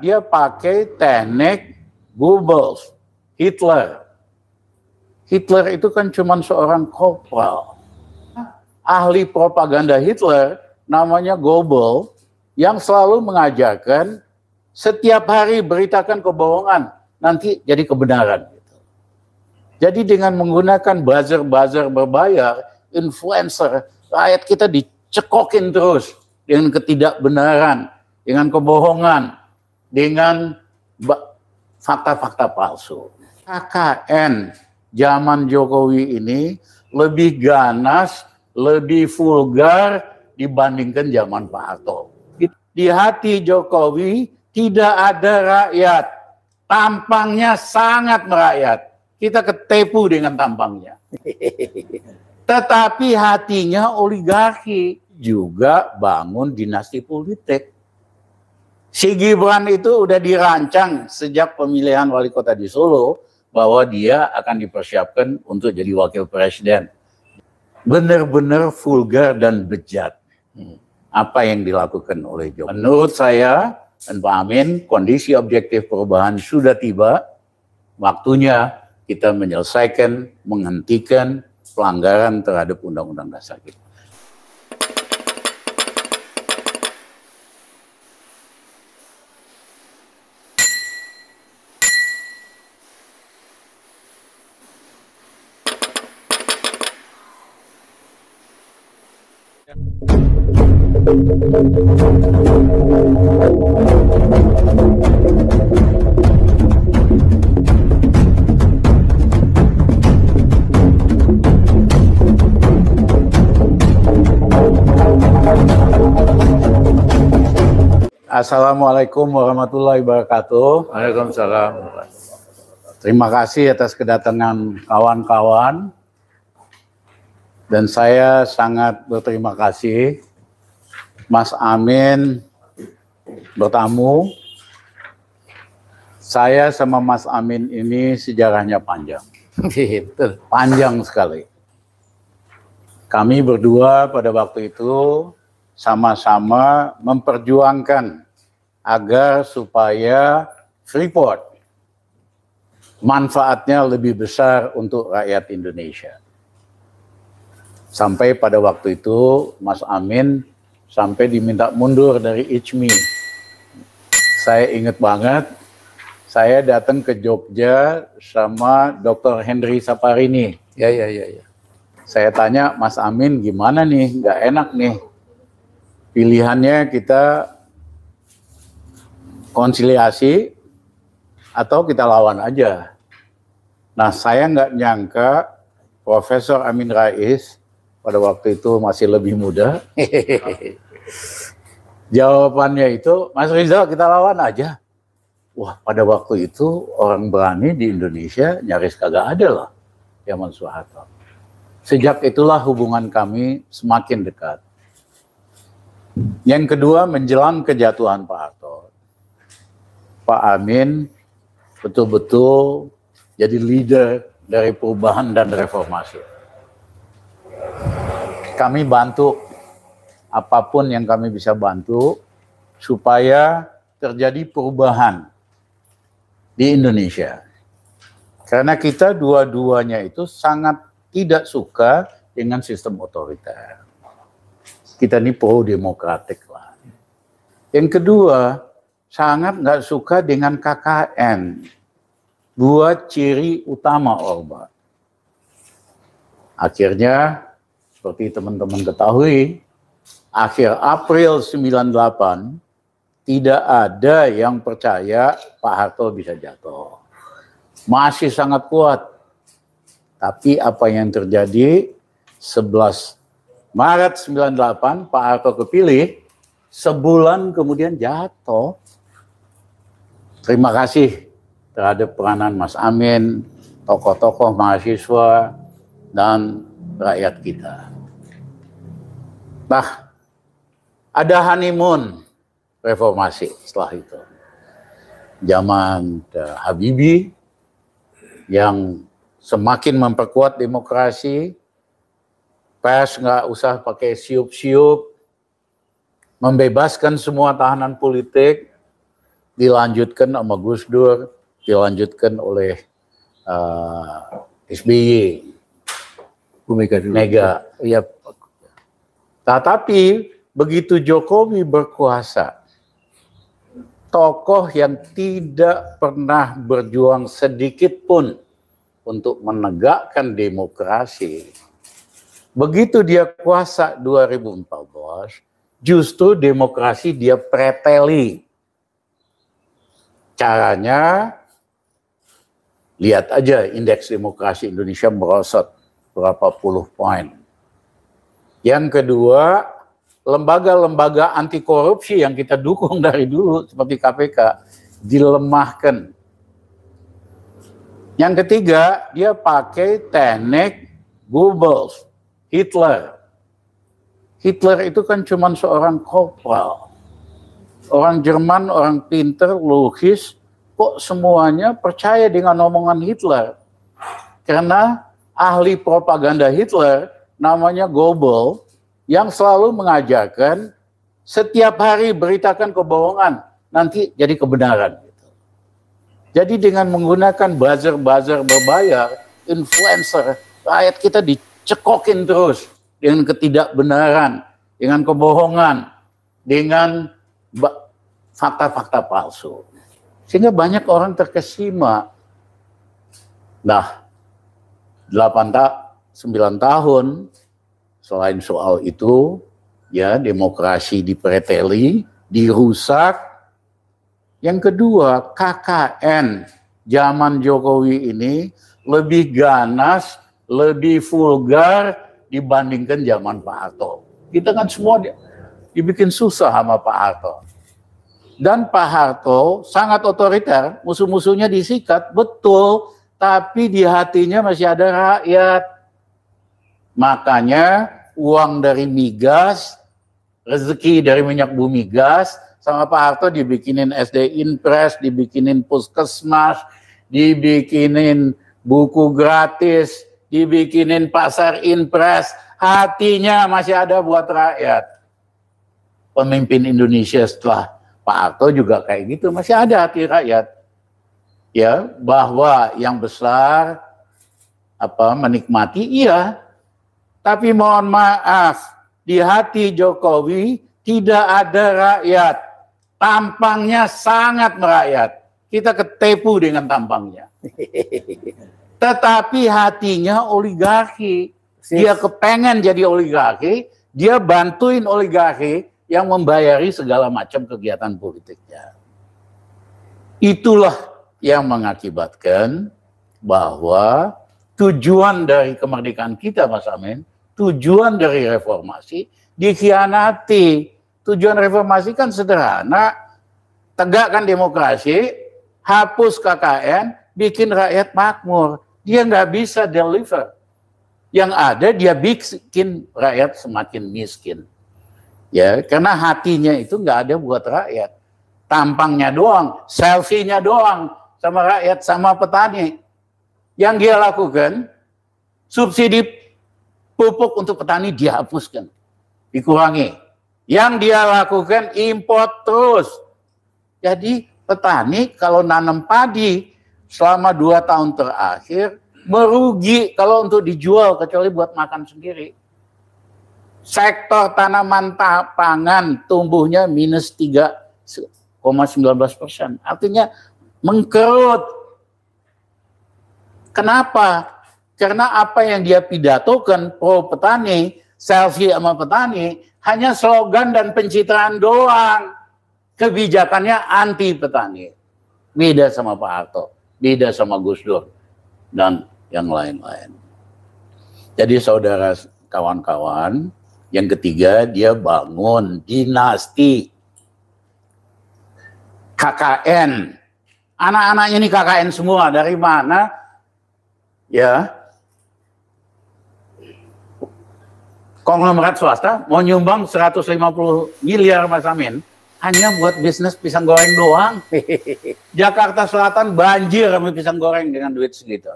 dia pakai teknik Goebbels, Hitler. Hitler itu kan cuma seorang korporal. Ahli propaganda Hitler namanya Goebbels yang selalu mengajarkan setiap hari beritakan kebohongan, nanti jadi kebenaran. Jadi dengan menggunakan buzzer-buzzer berbayar, influencer, rakyat kita dicekokin terus dengan ketidakbenaran, dengan kebohongan, dengan fakta-fakta palsu. KKN zaman Jokowi ini lebih ganas, lebih vulgar dibandingkan zaman Pak Harto. Di hati Jokowi tidak ada rakyat, tampangnya sangat merakyat. Kita ketipu dengan tampangnya. Tetapi hatinya oligarki, juga bangun dinasti politik. Si Gibran itu udah dirancang sejak pemilihan wali kota di Solo bahwa dia akan dipersiapkan untuk jadi wakil presiden. Benar-benar vulgar dan bejat apa yang dilakukan oleh Jokowi. Menurut saya dan Pak Amin, kondisi objektif perubahan sudah tiba. Waktunya kita menyelesaikan, menghentikan pelanggaran terhadap Undang-Undang Dasar kita. Assalamualaikum warahmatullahi wabarakatuh. Waalaikumsalam. Terima kasih atas kedatangan kawan-kawan. Dan saya sangat berterima kasih Mas Amin bertamu. Saya sama Mas Amin ini sejarahnya panjang. Panjang sekali. Kami berdua pada waktu itu sama-sama memperjuangkan agar supaya Freeport manfaatnya lebih besar untuk rakyat Indonesia. Sampai pada waktu itu Mas Amin sampai diminta mundur dari ICMI. Saya ingat banget, saya datang ke Jogja sama Dr. Henry Saparini. Ya. Saya tanya, Mas Amin gimana nih, nggak enak nih. Pilihannya kita konsiliasi atau kita lawan aja. Nah, saya nggak nyangka Profesor Amin Rais pada waktu itu masih lebih muda. Jawabannya itu, Mas Rizal kita lawan aja. Wah, pada waktu itu orang berani di Indonesia nyaris kagak ada loh, zaman Soeharto. Sejak itulah hubungan kami semakin dekat. Yang kedua, menjelang kejatuhan Pak Harto, Pak Amin betul-betul jadi leader dari perubahan dan reformasi. Kami bantu apapun yang kami bisa bantu supaya terjadi perubahan di Indonesia. Karena kita dua-duanya itu sangat tidak suka dengan sistem otoriter. Kita ini pro-demokratik lah. Yang kedua, sangat nggak suka dengan KKN. Dua ciri utama Orba. Akhirnya, seperti teman-teman ketahui, akhir April 98, tidak ada yang percaya Pak Harto bisa jatuh. Masih sangat kuat. Tapi apa yang terjadi, 11 Maret 98, Pak Harto kepilih, sebulan kemudian jatuh. Terima kasih terhadap peranan Mas Amin, tokoh-tokoh mahasiswa, dan rakyat kita. Nah, ada honeymoon reformasi setelah itu. Zaman Habibie yang semakin memperkuat demokrasi, pers nggak usah pakai siup-siup, membebaskan semua tahanan politik, dilanjutkan sama Gus Dur, dilanjutkan oleh SBY, Bu Mega dulu. Mega. Ya. Tetapi begitu Jokowi berkuasa, tokoh yang tidak pernah berjuang sedikit pun untuk menegakkan demokrasi, begitu dia kuasa 2014, justru demokrasi dia preteli. Caranya, lihat aja indeks demokrasi Indonesia merosot berapa puluh poin. Yang kedua, lembaga-lembaga anti korupsi yang kita dukung dari dulu seperti KPK dilemahkan. Yang ketiga, dia pakai teknik Goebbels, Hitler. Hitler itu kan cuma seorang kopral. Orang Jerman, orang pinter, logis, kok semuanya percaya dengan omongan Hitler. Karena ahli propaganda Hitler namanya Goebbels yang selalu mengajarkan setiap hari beritakan kebohongan, nanti jadi kebenaran. Jadi dengan menggunakan buzzer-buzzer berbayar, influencer, rakyat kita dicekokin terus dengan ketidakbenaran, dengan kebohongan, dengan fakta-fakta palsu. Sehingga banyak orang terkesima. Nah, 9 tahun, selain soal itu, ya demokrasi dipreteli, dirusak. Yang kedua, KKN zaman Jokowi ini lebih ganas, lebih vulgar dibandingkan zaman Pak Harto. Kita kan semua dibikin susah sama Pak Harto. Dan Pak Harto sangat otoriter, musuh-musuhnya disikat, betul, tapi di hatinya masih ada rakyat. Makanya uang dari migas, rezeki dari minyak bumi gas, sama Pak Harto dibikinin SD Impres, dibikinin puskesmas, dibikinin buku gratis, dibikinin pasar Impres, hatinya masih ada buat rakyat. Pemimpin Indonesia setelah Pak Harto juga kayak gitu, masih ada hati rakyat. Ya, bahwa yang besar menikmati, iya. Tapi mohon maaf, di hati Jokowi tidak ada rakyat. Tampangnya sangat merakyat. Kita ketipu dengan tampangnya. Tetapi hatinya oligarki. Dia kepengen jadi oligarki, dia bantuin oligarki yang membayari segala macam kegiatan politiknya. Itulah yang mengakibatkan bahwa tujuan dari kemerdekaan kita, Mas Amin, tujuan dari reformasi dikhianati. Tujuan reformasi kan sederhana, tegakkan demokrasi, hapus KKN, bikin rakyat makmur. Dia nggak bisa deliver. Yang ada dia bikin rakyat semakin miskin. Ya, karena hatinya itu nggak ada buat rakyat. Tampangnya doang, selfie-nya doang sama rakyat, sama petani. Yang dia lakukan, subsidi pupuk untuk petani dihapuskan, dikurangi. Yang dia lakukan import terus. Jadi petani kalau nanam padi selama 2 tahun terakhir merugi kalau untuk dijual, kecuali buat makan sendiri. Sektor tanaman pangan tumbuhnya minus 3,19%. Artinya mengkerut. Kenapa? Karena apa yang dia pidatokan pro petani, selfie sama petani, hanya slogan dan pencitraan doang. Kebijakannya anti petani. Beda sama Pak Harto, beda sama Gus Dur, dan yang lain-lain. Jadi saudara kawan-kawan, yang ketiga dia bangun dinasti KKN. Anak-anaknya ini KKN semua, dari mana? Ya, konglomerat swasta mau nyumbang 150 miliar, Mas Amin, hanya buat bisnis pisang goreng doang. Jakarta Selatan banjir sama pisang goreng dengan duit segitu.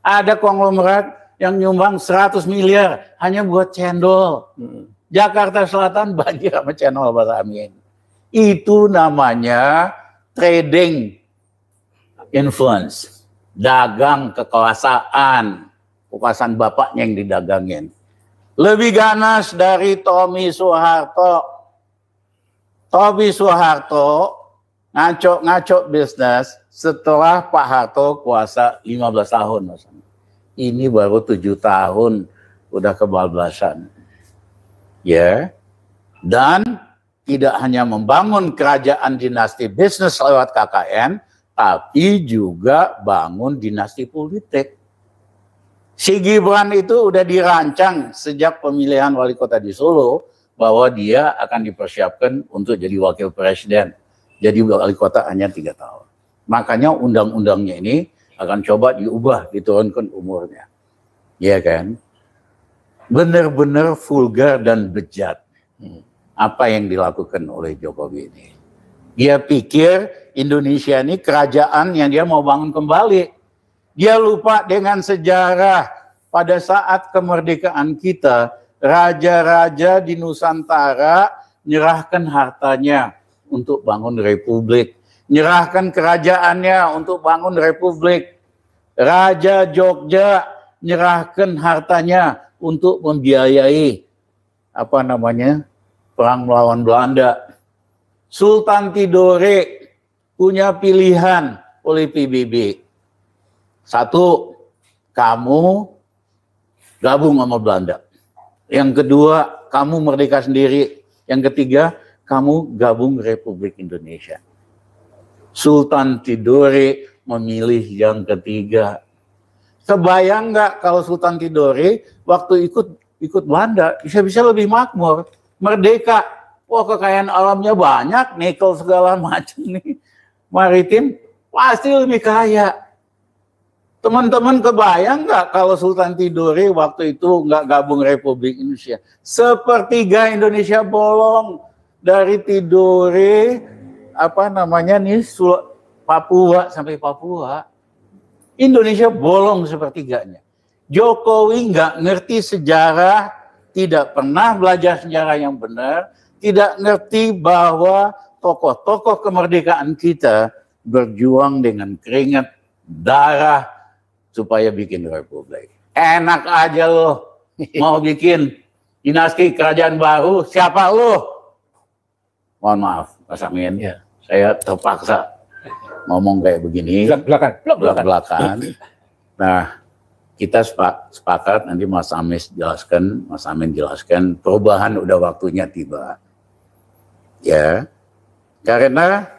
Ada konglomerat yang nyumbang 100 miliar hanya buat cendol. Jakarta Selatan banjir sama cendol, Mas Amin. Itu namanya trading influence, dagang kekuasaan bapaknya yang didagangin. Lebih ganas dari Tommy Soeharto. Tommy Soeharto ngaco bisnis setelah Pak Harto kuasa 15 tahun. Ini baru 7 tahun udah kebablasan. Ya. Dan tidak hanya membangun kerajaan dinasti bisnis lewat KKN, tapi juga bangun dinasti politik. Si Gibran itu udah dirancang sejak pemilihan wali kota di Solo bahwa dia akan dipersiapkan untuk jadi wakil presiden. Jadi wali kota hanya 3 tahun. Makanya undang-undangnya ini akan coba diubah, diturunkan umurnya. Iya kan? Benar-benar vulgar dan bejat apa yang dilakukan oleh Jokowi ini. Dia pikir Indonesia ini kerajaan yang dia mau bangun kembali. Dia lupa dengan sejarah pada saat kemerdekaan kita, raja-raja di Nusantara menyerahkan hartanya untuk bangun republik, menyerahkan kerajaannya untuk bangun republik. Raja Jogja menyerahkan hartanya untuk membiayai perang melawan Belanda. Sultan Tidore punya pilihan oleh PBB. Satu, kamu gabung sama Belanda. Yang kedua, kamu merdeka sendiri. Yang ketiga, kamu gabung Republik Indonesia. Sultan Tidore memilih yang ketiga. Kebayang nggak kalau Sultan Tidore waktu ikut Belanda bisa-bisa lebih makmur, merdeka. Wah, kekayaan alamnya banyak, nikel segala macam nih, maritim pasti lebih kaya. Teman-teman kebayang nggak kalau Sultan Tidore waktu itu nggak gabung Republik Indonesia? Sepertiga Indonesia bolong dari Tidore, Papua sampai Papua. Indonesia bolong sepertiganya. Jokowi nggak ngerti sejarah, tidak pernah belajar sejarah yang benar, tidak ngerti bahwa tokoh-tokoh kemerdekaan kita berjuang dengan keringat, darah, supaya bikin republik. Enak aja lo mau bikin dinasti kerajaan baru, siapa lo? Mohon maaf, Mas Amin, ya, saya terpaksa ngomong kayak begini. Belak-belakan. Nah, kita sepakat nanti Mas Amin jelaskan perubahan udah waktunya tiba. Ya, karena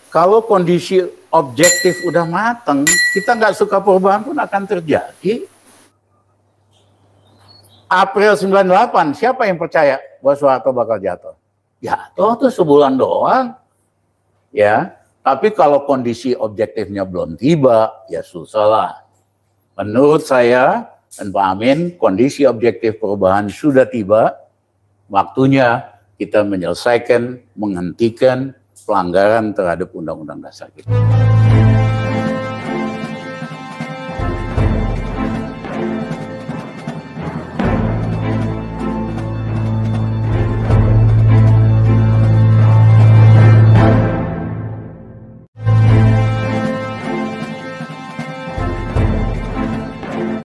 kalau kondisi objektif udah matang, kita nggak suka perubahan pun akan terjadi. April 98, siapa yang percaya bahwa Soeharto bakal jatuh? Jatuh tuh sebulan doang. Ya, tapi kalau kondisi objektifnya belum tiba, ya susah lah. Menurut saya dan Pak Amin, kondisi objektif perubahan sudah tiba. Waktunya kita menyelesaikan, menghentikan pelanggaran terhadap Undang-Undang Dasar kita.